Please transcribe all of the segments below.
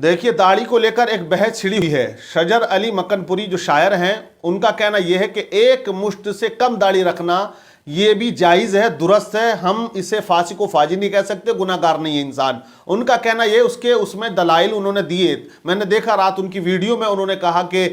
देखिए, दाढ़ी को लेकर एक बहस छिड़ी हुई है। शजर अली मकनपुरी जो शायर हैं, उनका कहना यह है कि एक मुश्त से कम दाढ़ी रखना ये भी जायज़ है, दुरुस्त है। हम इसे फासिक व फाजिर नहीं कह सकते, गुनाहगार नहीं है इंसान। उनका कहना ये, उसमें दलाइल उन्होंने दिए। मैंने देखा रात उनकी वीडियो में, उन्होंने कहा कि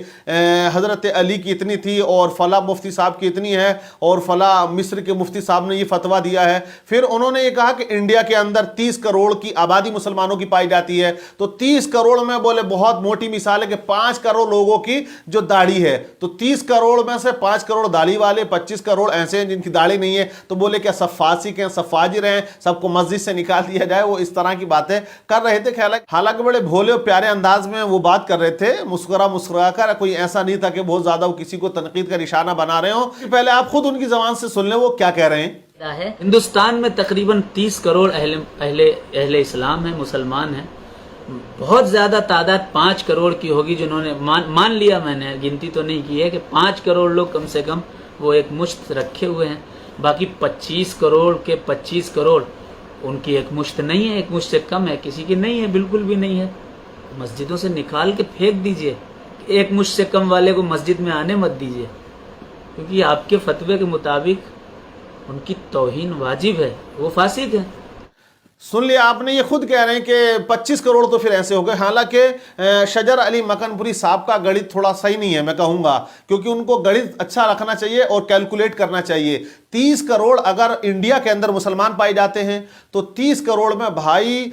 हज़रत अली की इतनी थी और फला मुफ्ती साहब की इतनी है और फला मिस्र के मुफ्ती साहब ने ये फतवा दिया है। फिर उन्होंने ये कहा कि इंडिया के अंदर 30 करोड़ की आबादी मुसलमानों की पाई जाती है, तो 30 करोड़ में बोले बहुत मोटी मिसाल है कि 5 करोड़ लोगों की जो दाढ़ी है, तो 30 करोड़ में से 5 करोड़ दाढ़ी वाले, 25 करोड़ ऐसे हैं जिनकी दाढ़ी नहीं है, तो बोले क्या सब फासिक हैं, सब फाजिर हैं, सबको मस्जिद से निकाल दिया जाए। वो इस तरह की बातें कर रहे थे। हालांकि बड़े भोले और प्यारे अंदाज में वो बात कर रहे थे, मुस्कुरा कर। कोई ऐसा नहीं था कि बहुत ज्यादा वो किसी को तनकीद का निशाना बना रहे हो। पहले आप खुद उनकी जबान से सुन लें वो क्या कह रहे हैं। हिंदुस्तान में तकरीबन 30 करोड़ अहले इस्लाम है, मुसलमान हैं। बहुत ज्यादा तादाद 5 करोड़ की होगी जिन्होंने मान लिया, मैंने गिनती तो नहीं की है, कि 5 करोड़ लोग कम से कम वो एक मुश्त रखे हुए हैं। बाकी 25 करोड़ के 25 करोड़ उनकी एक मुश्त नहीं है, एक मुश्त से कम है, किसी की नहीं है, बिल्कुल भी नहीं है। मस्जिदों से निकाल के फेंक दीजिए, एक मुश्त से कम वाले को मस्जिद में आने मत दीजिए, क्योंकि आपके फतवे के मुताबिक उनकी तौहीन वाजिब है, वो फासिक है। सुन लिया आपने, ये खुद कह रहे हैं कि 25 करोड़ तो फिर ऐसे हो गए। हालांकि शजर अली मकनपुरी साहब का गणित थोड़ा सही नहीं है, मैं कहूँगा, क्योंकि उनको गणित अच्छा रखना चाहिए और कैलकुलेट करना चाहिए। 30 करोड़ अगर इंडिया के अंदर मुसलमान पाए जाते हैं, तो 30 करोड़ में भाई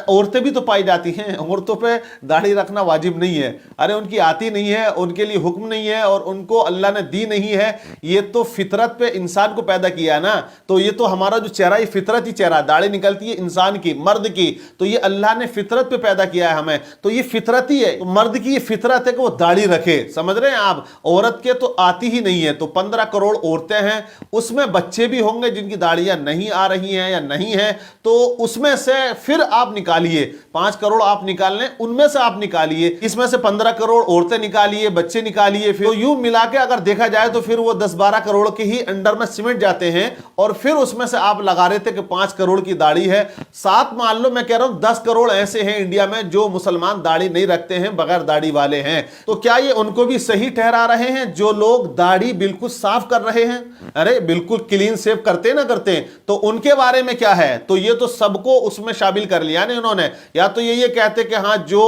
औरतें भी तो पाई जाती हैं। औरतों पे दाढ़ी रखना वाजिब नहीं है। अरे उनकी आती नहीं है, उनके लिए हुक्म नहीं है और उनको अल्लाह ने दी नहीं है। ये तो फितरत पे इंसान को पैदा किया है ना, तो ये तो हमारा जो चेहरा, ये फितरत ही चेहरा, दाढ़ी निकलती है इंसान की, मर्द की, तो ये अल्लाह ने फितरत पे पैदा किया है हमें, तो ये फितरत ही है। तो मर्द की ये फितरत है कि वो दाढ़ी रखे, समझ रहे हैं आप। औरत के तो आती ही नहीं है। तो 15 करोड़ औरतें हैं, उसमें बच्चे भी होंगे जिनकी दाढ़ियां नहीं आ रही हैं या नहीं है, तो उसमें से फिर आप निकालिए, 5 करोड़ आप निकाल लें, उनमें से आप निकालिए, इसमें से 15 करोड़ औरतें निकालिए, बच्चे निकालिए, फिर यूं मिला के अगर देखा जाए तो फिर वो 10-12 करोड़ के ही अंडर में सिमट जाते हैं। और फिर उसमें से आप लगा रहे थे कि 5 करोड़ की दाढ़ी है। 7 मान लो, मैं कह रहा हूं 10 करोड़ ऐसे हैं इंडिया में जो मुसलमान दाढ़ी नहीं रखते हैं, बगैर दाढ़ी वाले हैं। तो क्या ये उनको भी सही ठहरा रहे हैं जो लोग दाढ़ी बिल्कुल साफ कर रहे हैं? अरे बिल्कुल क्लीन सेव करते ना करते, तो उनके बारे में क्या है? तो ये तो सबको उसमें शामिल कर लिया ना इन्होंने। या तो ये कहते कि हाँ जो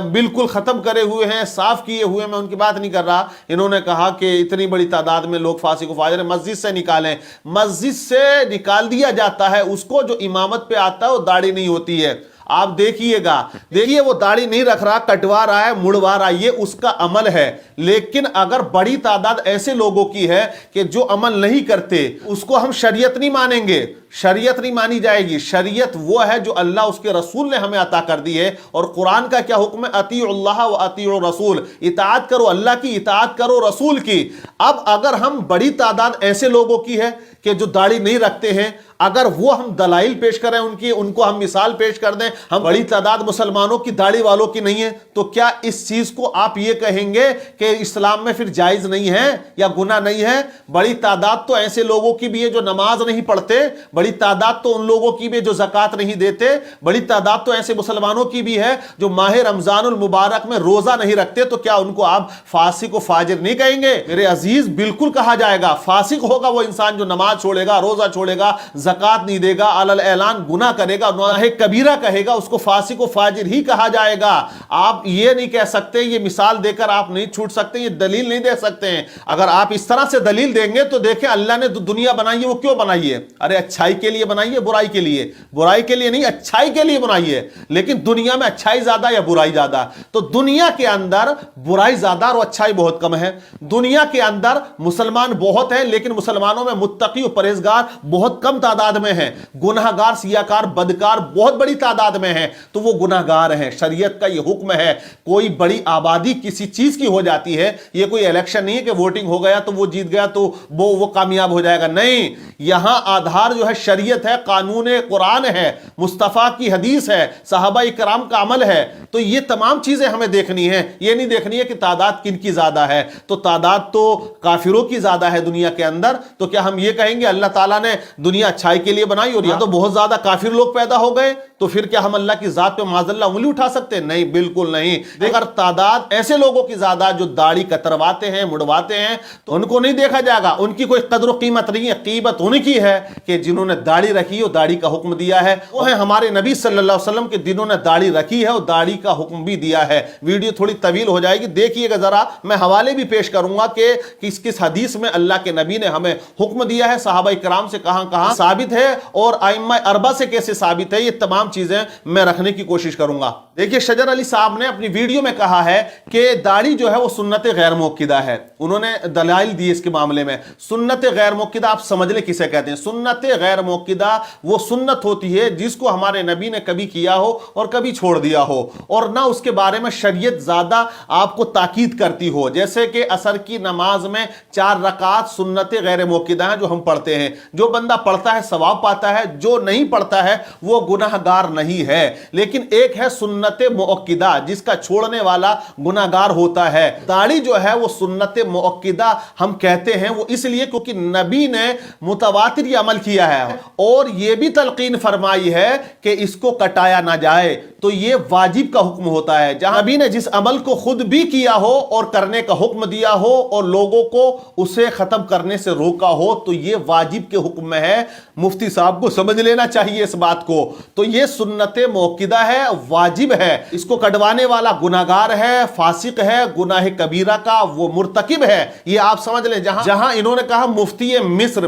बिल्कुल खत्म करे हुए हैं, साफ किए हुए, मैं उनकी बात नहीं कर रहा। इन्होंने कहा कि इतनी बड़ी तादाद में लोग फासिक फाजिर मस्जिद से निकालें। मस्जिद से निकाल दिया जाता है उसको जो इमामत पे आता है, वो दाढ़ी नहीं होती है। आप देखिएगा, देखिए वो दाढ़ी नहीं रख रहा, कटवा रहा है, मुड़वा रहा है, ये उसका अमल है। लेकिन अगर बड़ी तादाद ऐसे लोगों की है कि जो अमल नहीं करते, उसको हम शरीयत नहीं मानेंगे, शरीयत नहीं मानी जाएगी। शरीयत वो है जो अल्लाह उसके रसूल ने हमें अता कर दी है। और कुरान का क्या हुक्म है? अतीउल्लाह व अतीउर रसूल, इताअत करो अल्लाह की, इताअत करो रसूल की। अब अगर हम बड़ी तादाद ऐसे लोगों की है कि जो दाढ़ी नहीं रखते हैं, अगर वो हम दलाइल पेश करें उनकी, उनको हम मिसाल पेश कर दें, हम बड़ी तादाद मुसलमानों की दाढ़ी वालों की नहीं है, तो क्या इस चीज को आप ये कहेंगे कि इस्लाम में फिर जायज नहीं है या गुनाह नहीं है? बड़ी तादाद तो ऐसे लोगों की भी है जो नमाज नहीं पढ़ते, बड़ी तादाद तो उन लोगों की भी जो ज़कात नहीं देते, बड़ी तादाद तो ऐसे मुसलमानों की भी है जो माह रमजानुल मुबारक में रोजा नहीं रखते। तो क्या उनको आप फासिक व फाजिर नहीं कहेंगे? मेरे अजीज, बिल्कुल कहा जाएगा। फासिक होगा वो इंसान जो नमाज छोड़ेगा, रोजा छोड़ेगा, ज़कात नहीं देगा, अलल ऐलान गुनाह करेगा, गुनाह कबीरा कहेगा, उसको फासिक व फाजिर ही कहा जाएगा। आप ये नहीं कह सकते, ये मिसाल देकर आप नहीं छूट सकते, ये दलील नहीं दे सकते हैं। अगर आप इस तरह से दलील देंगे तो देखें अल्लाह ने दुनिया बनाई है, वो क्यों बनाई है? अरे अच्छाई के लिए बनाई है, बुराई के लिए? बुराई के लिए नहीं, अच्छाई के लिए बनाई है। लेकिन दुनिया में अच्छाई ज्यादा या बुराई ज्यादा? तो दुनिया के अंदर बुराई ज्यादा और अच्छाई बहुत कम है। दुनिया के अंदर मुसलमान बहुत हैं, लेकिन मुसलमानों में मुत्तकी और परहेजगार बहुत कम तादाद में हैं। गुनाहगार, सियाकार, बदकार बहुत बड़ी तादाद में हैं, तो वो गुनाहगार हैं। शरीयत का ये हुक्म है। कोई बड़ी आबादी किसी चीज की हो जाती है, ये कोई इलेक्शन नहीं है कि वोटिंग हो गया तो वो जीत गया तो वो कामयाब हो जाएगा। नहीं, यहां आधार जो है शरीयत है, कानून कुरान है, मुस्तफा की हदीस है, सहाबा इकराम का अमल है। تو یہ تمام چیزیں ہمیں دیکھنی ہیں، یہ نہیں دیکھنی ہے کہ تعداد کن کی زیادہ ہے، تو تعداد تو کافروں کی زیادہ ہے دنیا کے اندر، تو کیا ہم یہ کہیں گے اللہ تعالیٰ نے دنیا اچھائی کے لیے بنائی اور یہاں تو بہت زیادہ کافر لوگ پیدا ہو گئے، تو پھر کیا ہم اللہ کی ذات پہ معاذ اللہ انگلی اٹھا سکتے ہیں؟ نہیں، بالکل نہیں۔ اگر تعداد ایسے لوگوں کی زیادہ جو داڑھی کترواتے ہیں، مڑواتے ہیں، تو ان کو نہیں دیکھا جائے گا، ان کی کوئی قدر و قیمت نہیں ہے، قیمت ان کی ہے کہ جنہوں نے داڑھی رکھی اور داڑھی کا حکم دیا ہے، وہ ہیں ہمارے نبی صلی اللہ علیہ وسلم کے جنہوں نے داڑھی رکھی ہے اور داڑھی کا حکم بھی دیا ہے۔ ویڈیو تھوڑی طویل ہو جائے گی، دیکھیے گا ذرا، میں حوالے بھی پیش کروں گا کہ کس حدیث میں اللہ کے نبی نے ہمیں حکم دیا ہے، صحابہ کرام سے کہاں کہاں ثابت ہے اور ائمہ اربعہ سے کیسے ثابت ہے، یہ تمام چیزیں میں رکھنے کی کوشش کروں گا۔ دیکھیے شجر علی صاحب نے اپنی ویڈیو میں کہا ہے کہ داڑھی جو ہے وہ سنت غیر موقدہ ہے، انہوں نے دلائل دی اس کے معاملے میں۔ سنت غیر موقدہ آپ سمجھ لیں کسے کہتے ہیں؟ سنت غیر موقدہ وہ سنت ہوتی ہے جس کو ہمارے نبی نے کبھی کیا ہو اور کبھی چھوڑ دیا ہو، اور نہ اس کے بارے میں شریعت زیادہ آپ کو تاکید کرتی ہو، جیسے کہ عصر کی نماز میں 4 رکعت سنت غیر موقدہ ہیں جو ہم پڑھتے ہیں، جو بندہ پڑھتا ہے ثواب پاتا ہے، جو نہیں پڑھتا ہے وہ گناہ گار نہیں ہے۔ لیکن ایک ہے سنت مؤکدہ جس کا چھوڑنے والا گناہ گار ہوتا ہے۔ داڑھی جو ہے وہ سنت مؤکدہ ہم کہتے ہیں، وہ اس لیے کیونکہ نبی نے متواتر یہ عمل کیا ہے اور یہ بھی تلقین فرمائی ہے کہ اس کو کٹایا نہ جائے، تو یہ واجب کا حکم ہوتا ہے۔ جہاں نبی نے جس عمل کو خود بھی کیا ہو اور کرنے کا حکم دیا ہو اور لوگوں کو اسے ختم کرنے سے روکا ہو تو یہ واجب کے حکم میں ہے۔ مفتی صاحب کو سمجھ لینا چاہیے اس بات کو۔ تو یہ سنت موقدہ ہے، واجب ہے، اس کو کٹوانے والا گناہگار ہے، فاسق ہے، گناہ کبیرہ کا وہ مرتکب ہے، یہ آپ سمجھ لیں۔ جہاں انہوں نے کہا مفتی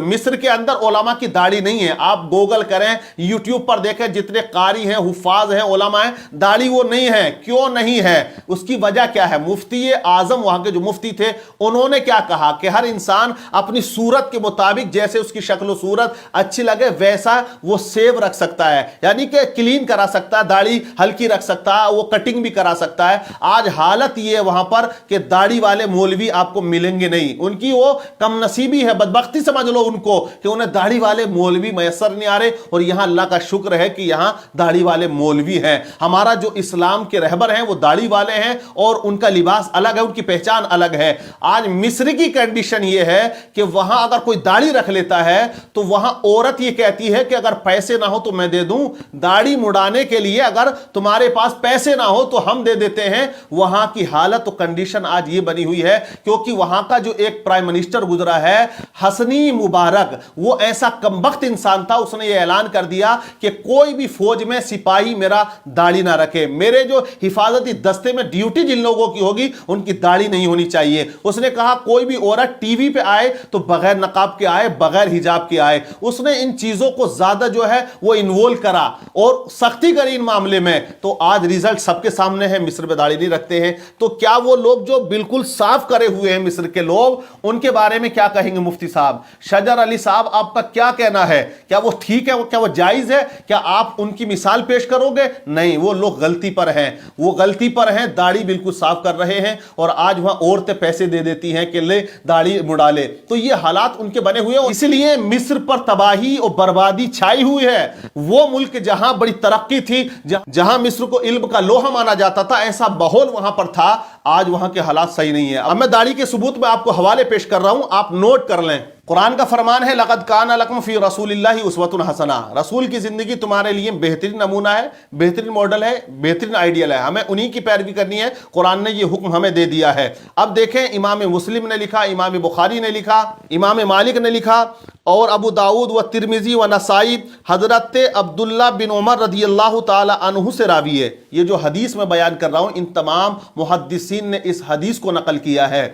مصر کے اندر علماء کی داڑھی نہیں ہے، آپ گوگل کریں، یوٹیوب پر دیکھیں، جتنے قاری ہیں، حفاظ ہیں، علماء ہیں، داڑھی وہ نہیں ہے۔ کیوں نہیں ہے؟ اس کی وجہ کیا ہے؟ مفتی اعظم وہاں کے جو مفتی تھے انہوں نے کیا کہا کہ ہر انسان اپنی صورت کے مطابق جیسے اس کی شکل و صورت اچھی لگے ویسا وہ سیو رکھ سکتا ہے، یعنی کہ کلین کرا سکتا ہے، داڑھی ہلکی رکھ سکتا ہے، وہ کٹنگ بھی کرا سکتا ہے۔ آج حالت یہ ہے وہاں پر کہ داڑھی والے مولوی آپ کو ملیں گے نہیں، ان کی وہ کم نصیبی ہے، بدبختی سمجھ لو ان کو کہ انہیں داڑھی والے مولوی میسر نہیں آ رہے، اور یہاں اللہ کا شکر ہے کہ یہاں داڑھی والے مولوی ہیں۔ ہمارا جو اسلام کے رہبر ہیں وہ داڑھی والے ہیں اور ان کا لباس الگ ہے، ان کی پہچان الگ ہے۔ آج مصر کی کنڈیشن یہ ہے کہ وہاں اگر کوئی داڑھی رکھ لیتا ہے تو وہاں عورت یہ کہتی ہے کہ اگر پیسے نہ ہو تو میں دے دوں، داڑھی مڑانے کے لیے اگر تمہارے پاس پیسے نہ ہو تو ہم دے دیتے ہیں۔ وہاں کی حالت و کنڈیشن آج یہ بنی ہوئی ہے کیونکہ وہاں کا جو ایک پرائم منسٹر گزرا ہے حسنی مبارک، وہ ایسا کمبخت انسان تھا، اس نے یہ اعلان کر دیا کہ کوئی بھی فوج میں سپاہی میرا داڑھی نہ رکھے، میرے جو حفاظتی دستے میں ڈیوٹی جن لوگوں کی ہوگی ان کی داڑھی نہیں ہونی چاہیے۔ اس نے کہا کوئی بھی عورت ٹی وی پہ آئے تو بغیر نقاب کے آئے، بغیر حجاب کے آئے۔ اس نے ان چیزوں کو زیادہ جو ہے وہ انوالو کرا اور سختی کری ان معاملے میں، تو آج ریزلٹ سب کے سامنے ہے۔ مصر میں داڑھی نہیں رکھتے ہیں، تو کیا وہ لوگ جو بالکل صاف کرے ہوئے ہیں مصر کے لوگ، ان کے بارے میں کیا کہیں گے مفتی صاحب؟ شجر علی صاحب آپ کا کیا کہنا ہے؟ کیا وہ ٹھیک ہے؟ کیا وہ جائز ہے؟ کیا آپ ان کی مثال پیش کرو گے؟ نہیں، وہ لوگ غلطی پر ہیں، وہ غلطی پر ہیں، داڑھی بالکل صاف کر رہے ہیں اور آج وہاں عورتیں پیسے دے دیتی ہیں کہ لے داڑھی مڑا لے۔ تو یہ حالات ان کے بنے ہوئے ہیں، اس لیے مصر پر تباہی اور بربادی چھائی ہوئی ہے۔ وہ ملک جہاں بڑی ترقی تھی، جہاں مصر کو علم کا لوہا مانا جاتا تھا، ایسا ماحول وہاں پر تھا، آج وہاں کے حالات صحیح نہیں ہے۔ اب میں داڑھی کے ثبوت میں آپ کو حوالے پیش کر رہا ہوں، آپ نوٹ کر لیں۔ قرآن کا فرمان ہے لَقَدْ كَانَ لَكُمْ فِي رَسُولِ اللَّهِ أُسْوَةٌ حَسَنَةٌ، رسول کی زندگی تمہارے لیے بہترین نمونہ ہے، بہترین ماڈل ہے، بہترین آئیڈیل ہے، ہمیں انہی کی پیروی کرنی ہے۔ قرآن نے یہ حکم ہمیں دے دیا ہے۔ اب دیکھیں، امام مسلم نے لکھا، امام بخاری نے لکھا، امام مالک نے لکھا اور ابو داؤد و ترمذی و نسائی، حضرت عبداللہ بن عمر رضی اللہ تعالی عنہ سے راوی ہے۔ یہ جو حدیث میں بیان کر رہا ہوں، ان تمام محدثین نے اس حدیث کو نقل کیا ہے۔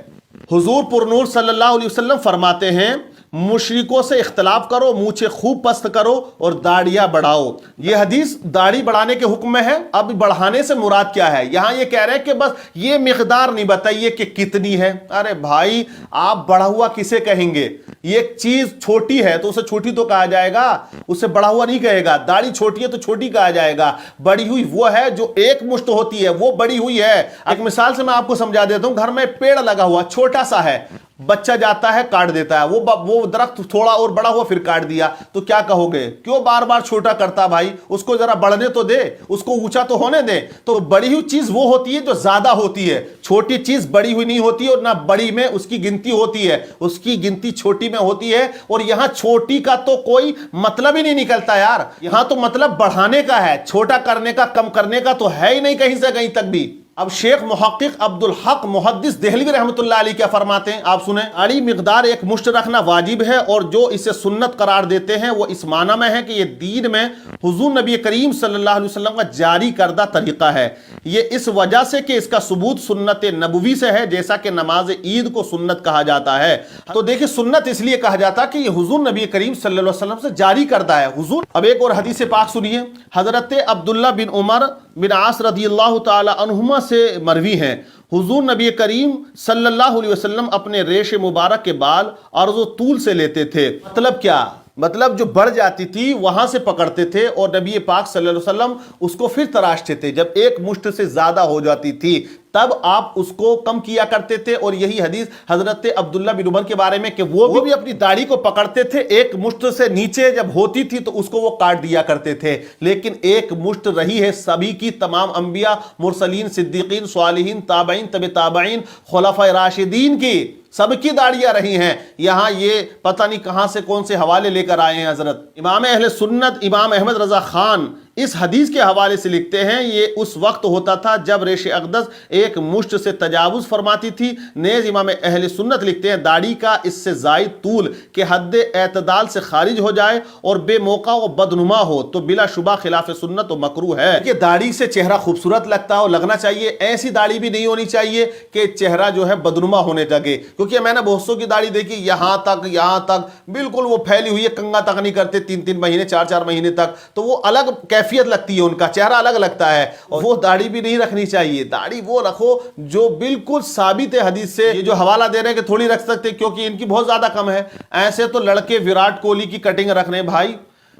حضور پرنور صلی اللہ علیہ وسلم فرماتے ہیں مشرکوں سے اختلاف کرو، مونچھیں خوب پست کرو اور داڑیاں بڑھاؤ۔ یہ حدیث داڑھی بڑھانے کے حکم میں ہے۔ اب بڑھانے سے مراد کیا ہے؟ یہاں یہ کہہ رہے ہیں کہ بس یہ مقدار نہیں بتائیے کہ کتنی ہے۔ ارے بھائی، آپ بڑھا ہوا کسے کہیں گے؟ یہ چیز چھوٹی ہے تو اسے چھوٹی تو کہا جائے گا، اسے بڑھا ہوا نہیں کہے گا۔ داڑھی چھوٹی ہے تو چھوٹی کہا جائے گا۔ بڑی ہوئی وہ ہے جو ایک مشت ہوتی ہے، وہ بڑی ہوئی ہے۔ ایک مثال سے میں آپ کو سمجھا دیتا ہوں، گھر میں پیڑ لگا ہوا چھوٹا سا ہے، बच्चा जाता है काट देता है, वो दरख्त थोड़ा और बड़ा हुआ फिर काट दिया, तो क्या कहोगे? क्यों बार बार छोटा करता भाई? उसको जरा बढ़ने तो दे, उसको ऊंचा तो होने दे। तो बड़ी हुई चीज वो होती है जो ज्यादा होती है, छोटी चीज बड़ी हुई नहीं होती और ना बड़ी में उसकी गिनती होती है, उसकी गिनती छोटी में होती है। और यहां छोटी का तो कोई मतलब ही नहीं निकलता यार, यहां तो मतलब बढ़ाने का है, छोटा करने का, कम करने का तो है ही नहीं कहीं से कहीं तक भी। अब शेख मुहक्किक अब्दुल हक मुहद्दिस देहलवी रहमतुल्लाह अलैह क्या फरमाते हैं, आप सुने। आड़ी मिकदार एक मुश्त रखना वाजिब है और जो इसे सुन्नत करार देते हैं वो इस माना में है कि ये दीन में हुजूर नबी करीम सल्लल्लाहु अलैहि वसल्लम का जारी करदा तरीका है। ये इस वजह से कि इसका सबूत सुन्नत नबवी से है, जैसा कि नमाज ईद को सुन्नत कहा जाता है। तो देखिए सुन्नत इसलिए कहा जाता है कि ये हुजूर नबी करीम सल्लल्लाहु अलैहि वसल्लम से जारी करदा है हुजूर। अब एक और हदीस पाक सुनिए, हजरत अब्दुल्ला बिन उमर बिन आस रदियल्लाहु ताला अन्हुमा से मरवी हैं, हुजूर नबी करीम सल्लल्लाहु अलैहि वसल्लम अपने रेश मुबारक के बाल अर्ज़ो तूल से लेते थे। मतलब क्या? मतलब जो बढ़ जाती थी वहां से पकड़ते थे और नबी पाक सल्लल्लाहु अलैहि वसल्लम उसको फिर तराशते थे। जब एक मुश्त से ज्यादा हो जाती थी तब आप उसको कम किया करते थे। और यही हदीस हजरत अब्दुल्ला बिन उमर के बारे में कि वो भी अपनी दाढ़ी को पकड़ते थे, एक मुश्त से नीचे जब होती थी तो उसको वो काट दिया करते थे। लेकिन एक मुश्त रही है सभी की, तमाम अंबिया, मुरसलीन, सिद्दीकीन, स्वालिहीन, ताबईन, तबे ताबईन, खुलफाए राशिदीन की सबकी दाढ़ियां रही हैं। यहां ये पता नहीं कहां से कौन से हवाले लेकर आए हैं हजरत। इमाम अहले सुन्नत इमाम अहमद रजा खान इस हदीस के हवाले से लिखते हैं, ये उस वक्त होता था जब रेश अक़दस एक मुश्त से तजावुज फरमाती थी। नेज इमाम अहले सुन्नत लिखते हैं दाढ़ी का इससे जायद तूल के हद एतदाल से खारिज हो जाए और बेमौका व बदनुमा हो तो बिला शुबा खिलाफ सुन्नत व मकरूह है। कि दाढ़ी से चेहरा खूबसूरत लगता हो, लगना चाहिए, ऐसी दाढ़ी भी नहीं होनी चाहिए कि चेहरा जो है बदनुमा होने लगे। क्योंकि मैंने बहुत सौ की दाढ़ी देखी यहां तक बिल्कुल वो फैली हुई है, कंगा तक नहीं करते 3-3 महीने 4-4 महीने तक, तो वो अलग कैफियत लगती है, उनका चेहरा अलग लगता है। और वो दाढ़ी भी नहीं रखनी चाहिए, दाढ़ी वो रखो जो बिल्कुल साबित है हदीस से। ये जो हवाला दे रहे हैं कि थोड़ी रख सकते क्योंकि इनकी बहुत ज्यादा कम है, ऐसे तो लड़के विराट कोहली की कटिंग रख रहे हैं भाई,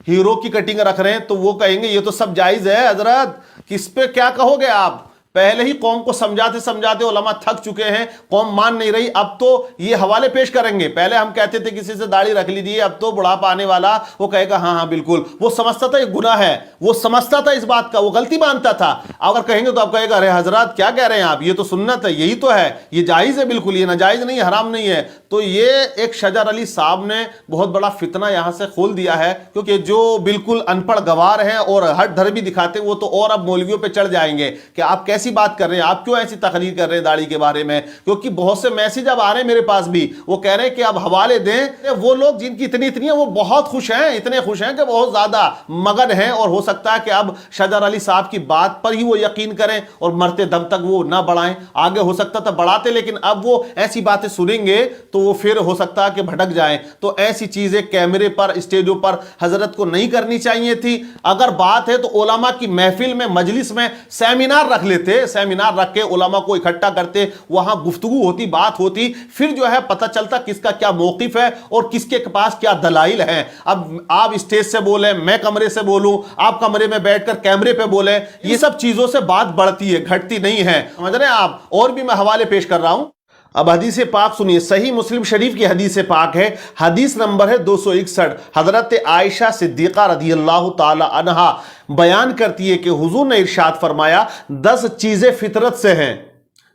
हीरो की कटिंग रख रहे हैं, तो वो कहेंगे ये तो सब जायज है। हजरत किस पे क्या कहोगे आप? पहले ही कौम को समझाते समझाते उलमा थक चुके हैं, कौम मान नहीं रही, अब तो ये हवाले पेश करेंगे। पहले हम कहते थे किसी से दाढ़ी रख लीजिए, अब तो बुढ़ापा आने वाला वो कहेगा हाँ हाँ बिल्कुल। वो समझता था ये गुनाह है, वो समझता था इस बात का, वो गलती मानता था। अगर कहेंगे तो आप कहेगा अरे हजरत क्या कह रहे हैं आप, ये तो सुन्नत है, यही तो है, ये जायज है, बिल्कुल ये नाजायज नहीं है, हराम नहीं है। तो ये एक शजर अली साहब ने बहुत बड़ा फितना यहां से खोल दिया है, क्योंकि जो बिल्कुल अनपढ़ गवार हैं और हट धर भी दिखाते वो तो और अब मौलवियों पे चढ़ जाएंगे कि आप कैसी बात कर रहे हैं, आप क्यों ऐसी तकरीर कर रहे हैं दाढ़ी के बारे में। क्योंकि बहुत से मैसेज अब आ रहे हैं मेरे पास भी, वो कह रहे हैं कि अब हवाले दें। वो लोग जिनकी इतनी है वो बहुत खुश हैं, इतने खुश हैं कि बहुत ज्यादा मगन हैं, और हो सकता है कि अब शजर अली साहब की बात पर ही वो यकीन करें और मरते दम तक वो ना बढ़ाएं। आगे हो सकता था बढ़ाते, लेकिन अब वो ऐसी बातें सुनेंगे तो वो फिर हो सकता है कि भटक जाएं। तो ऐसी चीजें कैमरे पर, स्टेजों पर हजरत को नहीं करनी चाहिए थी। अगर बात है तो उलमा की महफिल में, मजलिस में सेमिनार रख लेते, सेमिनार रख के उलमा को इकट्ठा करते, वहां गुफ्तगू होती, बात होती, फिर जो है पता चलता किसका क्या मौकिफ है और किसके पास क्या दलाइल है। अब आप स्टेज से बोले, मैं कमरे से बोलूं, आप कमरे में बैठकर कैमरे पे बोले, ये सब चीजों से बात बढ़ती है, घटती नहीं है, समझ रहे हैं आप। और भी मैं हवाले पेश कर रहा हूं। अब हदीस पाक सुनिए, सही मुस्लिम शरीफ की हदीस पाक है, हदीस नंबर है 261। हजरत आयशा सिद्दीका रदियल्लाहु ताला अन्हा बयान करती है कि हुजूर ने इरशाद फरमाया 10 चीजें फितरत से हैं,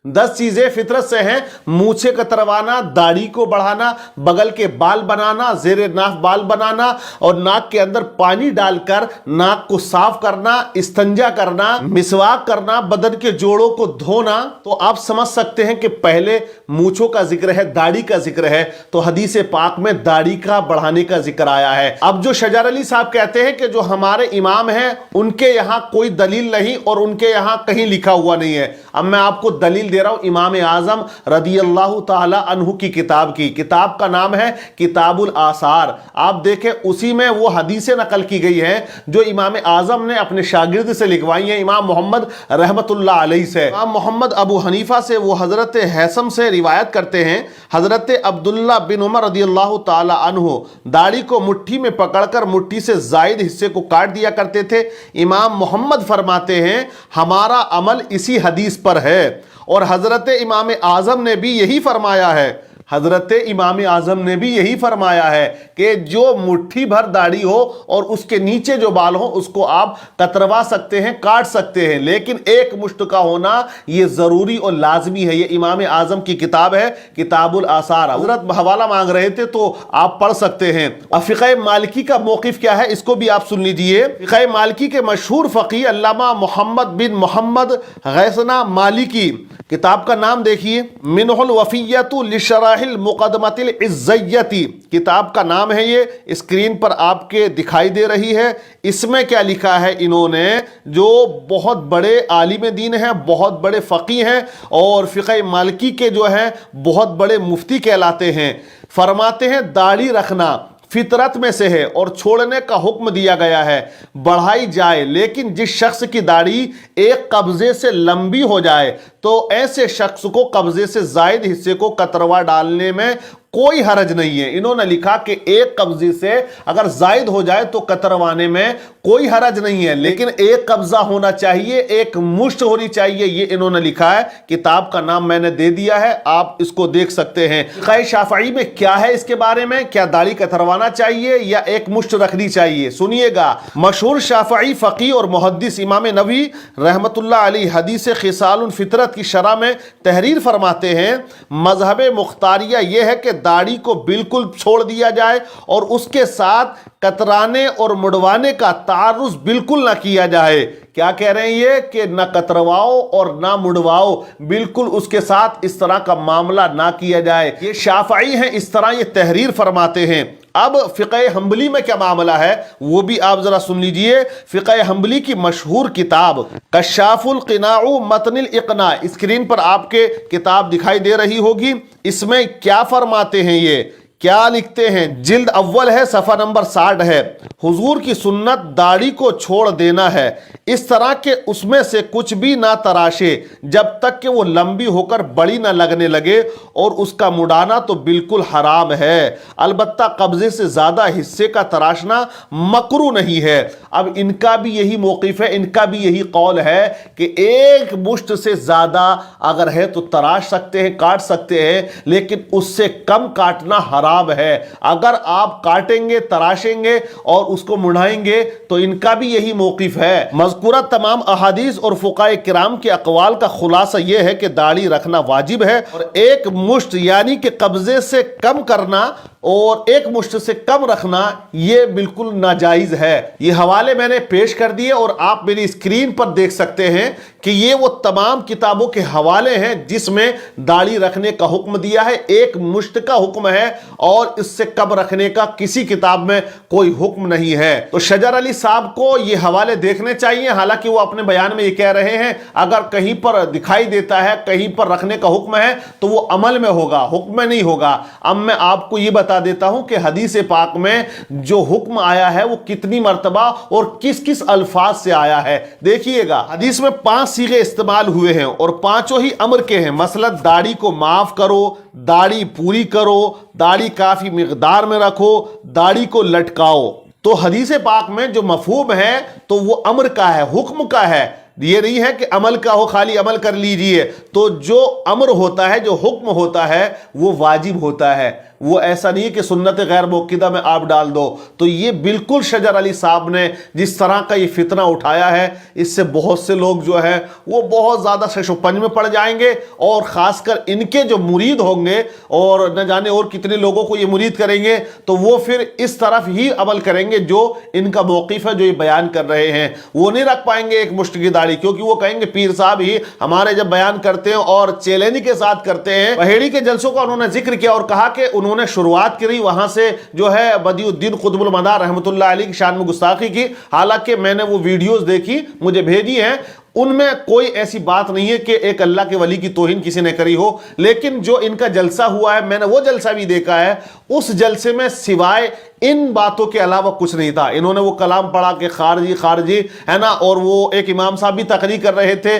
10 चीजें फितरत से हैं। मूछे कतरवाना, दाढ़ी को बढ़ाना, बगल के बाल बनाना, जेरे नाक बाल बनाना और नाक के अंदर पानी डालकर नाक को साफ करना, इस्तंजा करना, मिसवाक करना, बदन के जोड़ों को धोना। तो आप समझ सकते हैं कि पहले मूछों का जिक्र है, दाढ़ी का जिक्र है, तो हदीस पाक में दाढ़ी का बढ़ाने का जिक्र आया है। अब जो शजर अली साहब कहते हैं कि जो हमारे इमाम हैं उनके यहां कोई दलील नहीं और उनके यहां कहीं लिखा हुआ नहीं है। अब मैं आपको दलील दे रहा हूं इमाम आजम रदियल्लाहु ताला अन्हु की किताब की। किताब का नाम है किताबुल आसार। आप देखें उसी में वो हदीसें नकल की गई हैं जो इमाम आजम ने अपने शागिर्द से लिखवाई हैं, इमाम मोहम्मद रहमतुल्लाह अलैहि से। इमाम मोहम्मद अबू हनीफा से वो हजरत हैसम से रिवायत करते हैं, हजरत अब्दुल्ला बिन उमर रदियल्लाहु ताला अन्हु दाढ़ी को मुट्ठी में पकड़कर मुट्ठी से जायद हिस्से को काट दिया करते थे। इमाम मोहम्मद फरमाते हैं हमारा अमल इसी हदीस पर है और हजरत इमाम आजम ने भी यही फरमाया है। حضرت امام اعظم نے بھی یہی فرمایا ہے کہ جو مٹھی بھر داڑھی ہو اور اس کے نیچے جو بال ہو اس کو آپ کتروا سکتے ہیں، کاٹ سکتے ہیں، لیکن ایک مشت کا ہونا یہ ضروری اور لازمی ہے۔ یہ امام اعظم کی کتاب ہے، کتاب الآثار۔ حضرت حوالہ مانگ رہے تھے تو آپ پڑھ سکتے ہیں۔ فقہ مالکی کا موقف کیا ہے اس کو بھی آپ سن لیجئے۔ فقہ مالکی کے مشہور فقیہ علامہ محمد بن محمد غیثنا مالکی، کتاب کا نام دیکھیے، منہ الوفیۃ لشرح المقدمۃ العزیتی، کتاب کا نام ہے، یہ اسکرین پر آپ کے دکھائی دے رہی ہے۔ اس میں کیا لکھا ہے انہوں نے، جو بہت بڑے عالم دین ہیں، بہت بڑے فقیہ ہیں اور فقہ مالکی کے جو ہیں بہت بڑے مفتی کہلاتے ہیں، فرماتے ہیں داڑھی رکھنا فطرت میں سے ہے اور چھوڑنے کا حکم دیا گیا ہے، بڑھائی جائے، لیکن جس شخص کی داڑھی ایک قبضے سے لمبی ہو جائے تو ایسے شخص کو قبضے سے زائد حصے کو کتروا ڈالنے میں کوئی حرج نہیں ہے۔ انہوں نے لکھا کہ ایک قبضے سے اگر زائد ہو جائے تو کتروانے میں کوئی حرج نہیں ہے، لیکن ایک قبضہ ہونا چاہیے، ایک مشت ہونی چاہیے، یہ انہوں نے لکھا ہے۔ کتاب کا نام میں نے دے دیا ہے، آپ اس کو دیکھ سکتے ہیں۔ فقہ شافعی میں کیا ہے اس کے بارے میں، کیا داڑھی کتروانا چاہیے یا ایک مشت رکھنی چاہیے، سنیے گا۔ مشہور شافعی فقیہ اور محدث امام نووی رحمت اللہ علیہ حدیث خصال الفطرت کی شرح میں تحریر فرماتے ہیں، مذہب مختاریہ یہ ہے کہ داڑھی کو بالکل چھوڑ دیا جائے اور اس کے ساتھ کترانے اور مڑوانے کا تعرض بالکل نہ کیا جائے۔ کیا کہہ رہے ہیں یہ کہ نہ کترواؤ اور نہ مڑواؤ، بالکل اس کے ساتھ اس طرح کا معاملہ نہ کیا جائے۔ یہ شافعی ہیں، اس طرح یہ تحریر فرماتے ہیں۔ اب فقہ حنبلی میں کیا معاملہ ہے وہ بھی آپ ذرا سن لیجئے۔ فقہ حنبلی کی مشہور کتاب کشاف القناع متن الاقناع، اسکرین پر آپ کے کتاب دکھائی دے رہی ہوگی۔ اس میں کیا فرماتے ہیں، یہ کیا لکھتے ہیں، جلد اول ہے، صفحہ نمبر 60 ہے، حضور کی سنت داڑھی کو چھوڑ دینا ہے، اس طرح کہ اس میں سے کچھ بھی نہ تراشے جب تک کہ وہ لمبی ہو کر بڑی نہ لگنے لگے، اور اس کا مڑانا تو بالکل حرام ہے، البتہ قبضے سے زیادہ حصے کا تراشنا مکروہ نہیں ہے۔ اب ان کا بھی یہی موقف ہے، ان کا بھی یہی قول ہے کہ ایک مشت سے زیادہ اگر ہے تو تراش سکتے ہیں، کاٹ سکتے ہیں، لیکن اس سے کم کاٹنا حرام ہے۔ اگر آپ کاٹیں گے، تراشیں گے اور اس کو مڑائیں گے تو ان کا بھی یہی موقف ہے۔ مذکورہ تمام احادیث اور فقہاء کرام کے اقوال کا خلاصہ یہ ہے کہ داڑھی رکھنا واجب ہے، اور ایک مشت یعنی کہ قبضے سے کم کرنا اور ایک مشت سے کم رکھنا یہ بالکل ناجائز ہے۔ یہ حوالے میں نے پیش کر دیے اور آپ میری اسکرین پر دیکھ سکتے ہیں کہ یہ وہ تمام کتابوں کے حوالے ہیں جس میں داڑھی رکھنے کا حکم دیا ہے، ایک مشت کا حکم ہے اور اس سے کم رکھنے کا کسی کتاب میں کوئی حکم نہیں ہے۔ تو شجر علی صاحب کو یہ حوالے دیکھنے چاہیے، حالانکہ وہ اپنے بیان میں یہ کہہ رہے ہیں اگر کہیں پر دکھائی دیتا ہے، کہیں پر رکھنے کا حکم ہے تو وہ عمل میں ہوگا، حکم میں نہیں ہوگا۔ اب میں آپ کو یہ بتا دیتا ہوں کہ حدیث پاک میں جو حکم آیا ہے وہ کتنی مرتبہ اور کس کس الفاظ سے آیا ہے، دیکھیے گا۔ حدیث میں 5 صیغے استعمال ہوئے ہیں اور پانچوں ہی امر کے ہیں، مثلا داڑھی کو معاف کرو، داڑھی پوری کرو، داڑھی کافی مقدار میں رکھو، داڑھی کو لٹکاؤ۔ تو حدیث پاک میں جو مفہوم ہے تو وہ امر کا ہے، حکم کا ہے، یہ نہیں ہے کہ عمل کا ہو خالی عمل کر لیجئے۔ تو جو امر ہوتا ہے، جو حکم ہوتا ہے وہ واجب ہوتا ہے، وہ ایسا نہیں ہے کہ سنت غیر موقدہ میں آپ ڈال دو۔ تو یہ بالکل شجر علی صاحب نے جس طرح کا یہ فتنہ اٹھایا ہے، اس سے بہت سے لوگ جو ہے وہ بہت زیادہ شش و پنج میں پڑ جائیں گے، اور خاص کر ان کے جو مرید ہوں گے اور نہ جانے اور کتنے لوگوں کو یہ مرید کریں گے تو وہ پھر اس طرف ہی عمل کریں گے جو ان کا موقف ہے، جو یہ بیان کر رہے ہیں۔ وہ نہیں رکھ پائیں گے ایک مشت کی داڑھی، کیونکہ وہ کہیں گے پیر صاحب ہی ہمارے جب بیان کرتے ہیں اور چیلنج کے ساتھ کرتے ہیں۔ بحیری کے جلسوں کا انہوں نے ذکر کیا اور کہا کہ انہوں نے شروعات کری وہاں سے جو ہے بدیع الدین قطب المدار رحمۃ اللہ علیہ کی شان میں گستاخی کی، حالانکہ میں نے وہ ویڈیوز دیکھی، مجھے بھیجی ہیں، ان میں کوئی ایسی بات نہیں ہے کہ ایک اللہ کے ولی کی توہین کسی نے کری ہو، لیکن جو ان کا جلسہ ہوا ہے میں نے وہ جلسہ بھی دیکھا ہے، اس جلسے میں سوائے ان باتوں کے علاوہ کچھ نہیں تھا۔ انہوں نے وہ کلام پڑھا کہ خارجی خارجی ہے نا، اور وہ ایک امام صاحب بھی تقریر کر رہے تھے،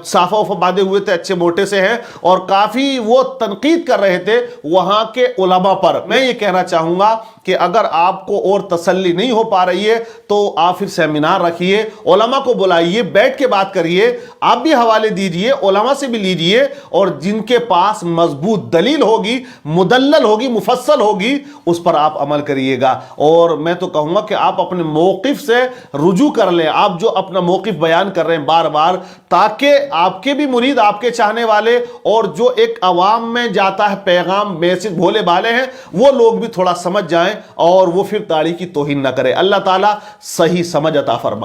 صافہ وفا باندھے ہوئے تھے، اچھے موٹے سے ہیں، اور کافی وہ تنقید کر رہے تھے وہاں کے علماء پر۔ میں یہ کہنا چاہوں گا کہ اگر آپ کو اور تسلی نہیں ہو پا رہی ہے تو آپ پھر سیمینار رکھیے، علماء کو بلائیے، بیٹھ کے بات کریے, آپ بھی حوالے دیجئے, علماء سے بھی لیجئے, اور جن کے پاس مضبوط دلیل ہوگی, مدلل ہوگی, مفصل ہوگی, اس پر آپ عمل کریے گا. اور میں تو کہوں گا کہ آپ اپنے موقف سے رجوع کر لیں, آپ جو اپنا موقف بیان کر رہے ہیں بار بار, تاکہ آپ کے بھی مرید, آپ کے چاہنے والے, اور جو ایک عوام میں جاتا ہے پیغام, میسج بھولے بھالے ہیں, وہ لوگ بھی تھوڑا سمجھ جائیں اور وہ پھر داڑھی کی توہین نہ کرے. اللہ تعالیٰ صحیح سمجھ عطا فرمائے.